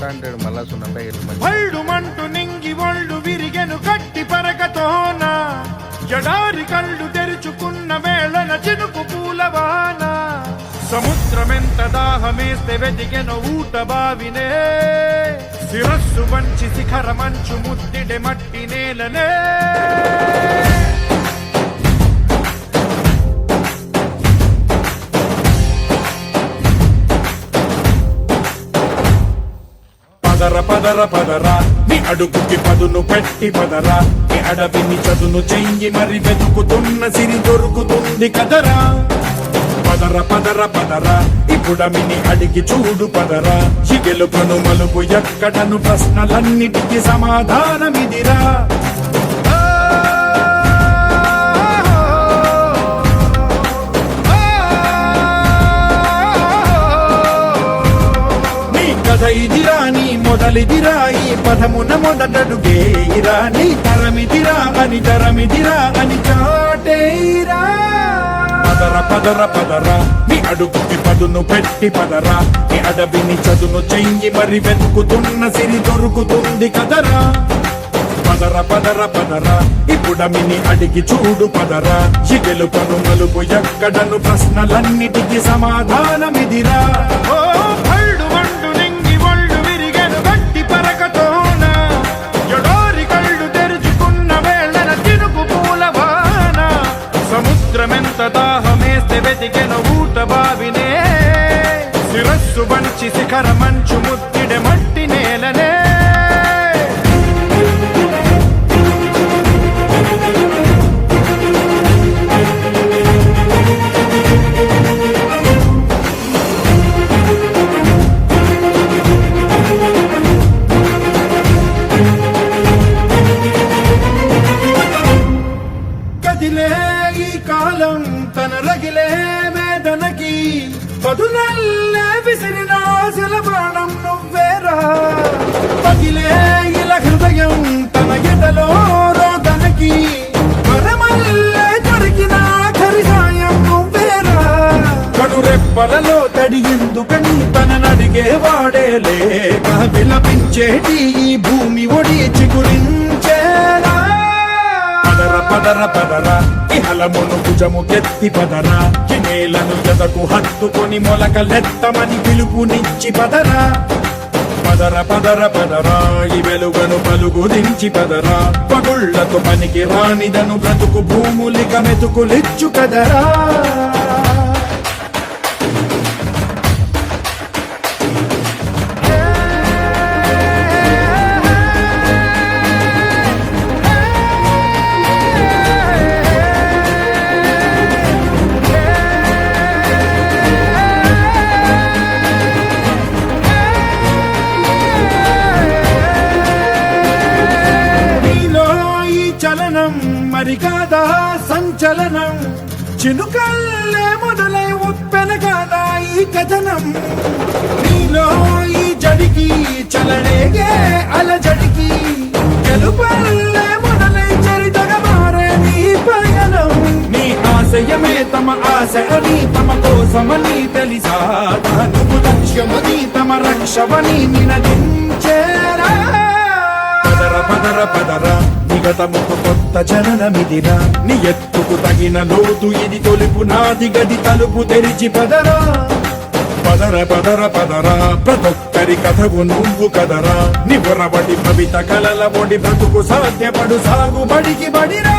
అంటాడు మళ్ళా సున్నంతా ఒళ్ళు మంటు నింగి ఒళ్ళు విరిగెను గట్టి పరగతోన ఎడారి కళ్ళు తెరుచుకున్న వేళన చినుకు పూలవాన సముద్రమెంత దాహమేస్తే వెతికెను ఊట బావినే శిరస్సు వంచి శిఖర మంచు ముద్దిడె మట్టి నేలనే పదర పదర పదరా నీ అడుగుకి పదును పెట్టి పదరా నీ అడవిని చదును చెయ్యి మరి వెతుకుతున్న సిరి దొరుకుతుంది కదరా పదర పదర పదరా ఇప్పుడమిని అడిగి చూడు పదరా ఈ గెలుపను మలుపు ఎక్కడను ప్రశ్నలన్నిటికీ సమాధానమిదిరా ఇదిరా నీ మొదలిదిరా ఈ పదమున మొదటడుగేయిరా నీ తరమిదిరా అని చాటేయిరా పదర పదర పదరా నీ అడుగుకి పదును పెట్టి పదరా నీ అడవిని చదును చెయ్యి మరి వెతుకుతున్న సిరి దొరుకుతుంది కదరా పదర పదర పదరా ఇప్పుడమిని అడిగి చూడు పదరా ఈ గెలుపను మలుపు ఎక్కడను ప్రశ్నలన్నిటికీ సమాధానమిదిరా సముద్రమెంత దాహమేస్తే వెతికెను ఊట బావినే శిరస్సు వంచి శిఖర మంచు ముద్దిడె మట్టి నేలనే కదిలే ఈ కాలం తన రగిలే వేదనకి పదునల్లే విసిరిన ఆశల ప్రాణం నువ్వేరా పగిలే ఇలా హృదయం తన ఎడలో రోదనకి వరమల్లే దొరికిన ఆఖరి సాయం నువ్వేరా కడురెప్పలలో తడి ఎందుకని తననడిగే వాడేలే విలపించేటి ఈ భూమి ఒడి చిగురించేరా పదర పదరా ఇహలమును భుజము కెత్తి పదరా ఈ నేలను ఎదకు హత్తుకొని మొలకలెత్తమని పిలుపునిచ్చి పదరా పదర పదర పదరా ఈ వెలుగను పలుగు దించి పదరా పగుళ్లకు పనికి రానిదను బ్రతుకు భూములిక మెతుకులిచ్చు కదరా చలనం మరి కాదా సంచలనం చినుకల్లే మొదలై ఉప్పెన కాదా ఈ కథనం నీలో ఈ జడికి చలనేగే అలజడికి గెలుపల్లే మొదలై చరితగా మారే నీ పయనం నీ ఆశయమే తమ ఆశ అని తమ కోసమని తెలిసా నువ్వు లక్ష్యమని తమ రక్షమని నినదించేరా పదర పదర పదరా నిగతముకు కొత్త జననమిదిరా నీ ఎత్తుకు తగిన లోతు ఇది తొలుపు నాది గది తలుపు తెరిచి పదరా పదర పదర పదరా ప్రతొక్కరి కథవు నువ్వు కదరా నివరబడి భవిత కలల ఒడి బ్రతుకు సాధ్యపడు సాగుబడికి బడిరా